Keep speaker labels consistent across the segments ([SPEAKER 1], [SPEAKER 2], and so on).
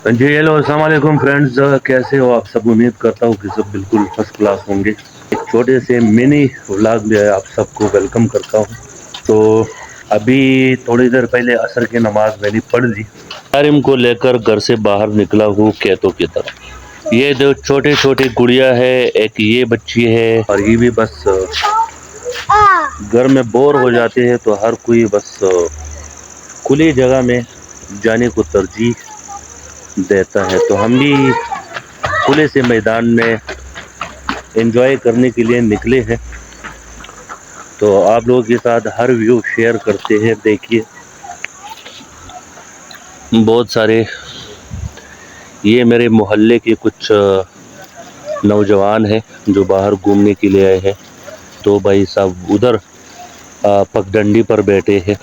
[SPEAKER 1] جی hello अस्सलाम वालेकुम friends, कैसे हो आप सब। उम्मीद करता हूँ कि सब बिल्कुल फर्स्ट क्लास होंगे। एक छोटे से मिनी व्लॉग में आप सबको वेलकम करता हूँ। तो अभी थोड़ी देर पहले असर की नमाज मैंने पढ़ ली। तारिम को लेकर घर से बाहर निकला हूँ खेतों की तरफ। ये दो छोटे छोटे गुड़िया है, एक ये बच्ची है और ये भी बस घर में बोर हो जाते हैं तो हर कोई बस खुली जगह में जाने को तरजीह देता है। तो हम भी खुले से मैदान में एंजॉय करने के लिए निकले हैं। तो आप लोगों के साथ हर व्यू शेयर करते हैं। देखिए बहुत सारे ये मेरे मोहल्ले के कुछ नौजवान हैं जो बाहर घूमने के लिए आए हैं। तो भाई साहब उधर पगडंडी पर बैठे हैं।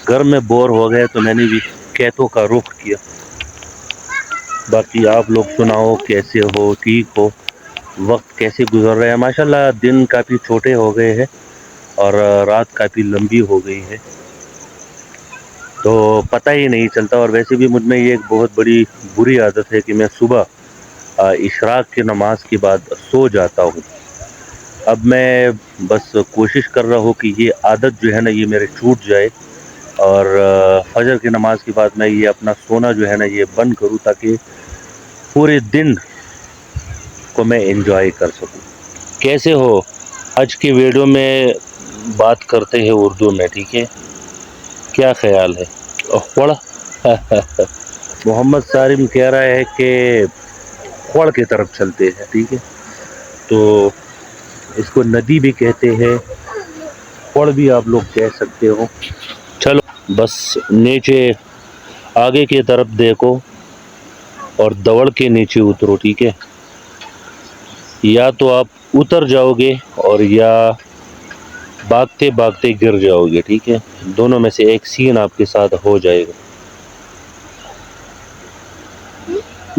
[SPEAKER 1] घर में बोर हो गए तो मैंने भी खेतों का रुख किया। बाकी आप लोग सुनाओ, कैसे हो, ठीक हो, वक्त कैसे गुजर रहा है। माशाल्लाह दिन काफ़ी छोटे हो गए हैं और रात काफ़ी लंबी हो गई है, तो पता ही नहीं चलता। और वैसे भी मुझ में ये एक बहुत बड़ी बुरी आदत है कि मैं सुबह इशराक की नमाज के बाद सो जाता हूँ। अब मैं बस कोशिश कर रहा हूँ कि ये आदत जो है ना ये मेरे छूट जाए और फजर की नमाज के बाद मैं ये अपना सोना जो है ना ये बंद करूँ, ताकि पूरे दिन को मैं एंजॉय कर सकूँ। कैसे हो? आज की वीडियो में बात करते हैं उर्दू में, ठीक है? क्या ख्याल है? पढ़ मोहम्मद सारिम कह रहा है कि खोड़ की तरफ चलते हैं, ठीक है? तो इसको नदी भी कहते हैं, खोड़ भी आप लोग कह सकते हो। चलो बस नीचे आगे की तरफ देखो और दौड़ के नीचे उतरो, ठीक है? या तो आप उतर जाओगे और या भागते भागते गिर जाओगे, ठीक है? दोनों में से एक सीन आपके साथ हो जाएगा।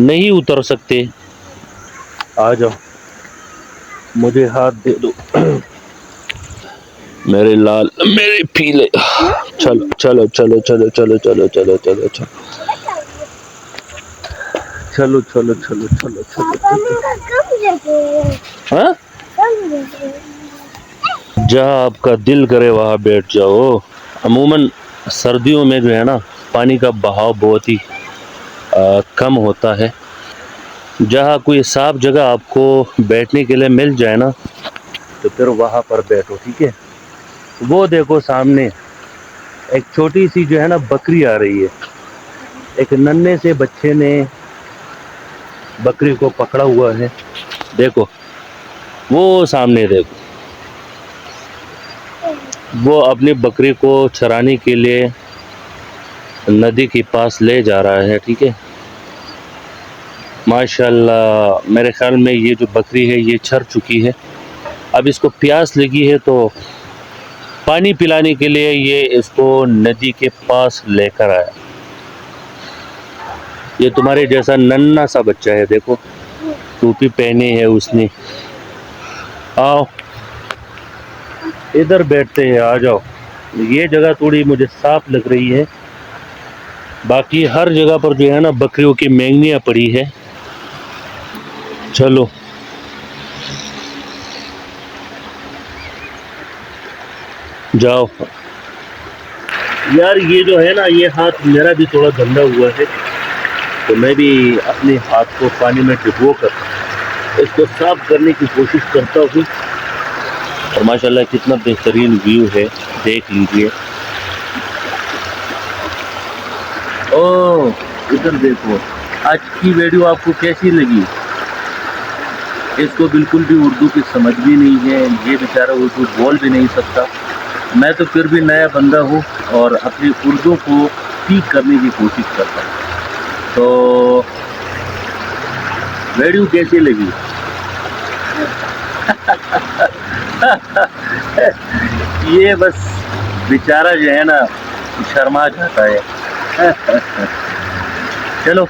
[SPEAKER 1] नहीं उतर सकते, आ जाओ, मुझे हाथ दे दो मेरे लाल, मेरे पीले। चलो चलो चलो चलो चलो चलो चलो चलो चलो चलो चलो चलो चलो चलो। हाँ, जहाँ आपका दिल करे वहाँ बैठ जाओ। अमूमन सर्दियों में जो है ना पानी का बहाव बहुत ही कम होता है। जहाँ कोई साफ जगह आपको बैठने के लिए मिल जाए ना तो फिर वहाँ पर बैठो, ठीक है? वो देखो सामने एक छोटी सी जो है ना बकरी आ रही है। एक नन्हे से बच्चे ने बकरी को पकड़ा हुआ है, देखो वो सामने देखो। वो अपनी बकरी को चराने के लिए नदी के पास ले जा रहा है, ठीक है? माशाल्लाह मेरे ख्याल में ये जो बकरी है ये चर चुकी है। अब इसको प्यास लगी है तो पानी पिलाने के लिए ये इसको नदी के पास लेकर आया। ये तुम्हारे जैसा नन्हा सा बच्चा है, देखो टोपी पहनी है उसने। आओ इधर बैठते हैं, आ जाओ। ये जगह थोड़ी मुझे साफ लग रही है, बाकी हर जगह पर जो है ना बकरियों की मेंगनियाँ पड़ी है। चलो जाओ। यार ये जो है ना ये हाथ मेरा भी थोड़ा गंदा हुआ है, तो मैं भी अपने हाथ को पानी में डुबो कर इसको साफ करने की कोशिश करता हूँ। और माशाल्लाह कितना बेहतरीन व्यू है, देख लीजिए। ओह इधर देखो। आज की वीडियो आपको कैसी लगी? इसको बिल्कुल भी उर्दू की समझ भी नहीं है, ये बेचारा उर्दू बोल भी नहीं सकता। मैं तो फिर भी नया बंदा हूँ और अपनी उर्दू को ठीक करने की कोशिश करता हूँ। तो वीडियो कैसी लगी? ये बस बेचारा जो है ना शर्मा जाता है। चलो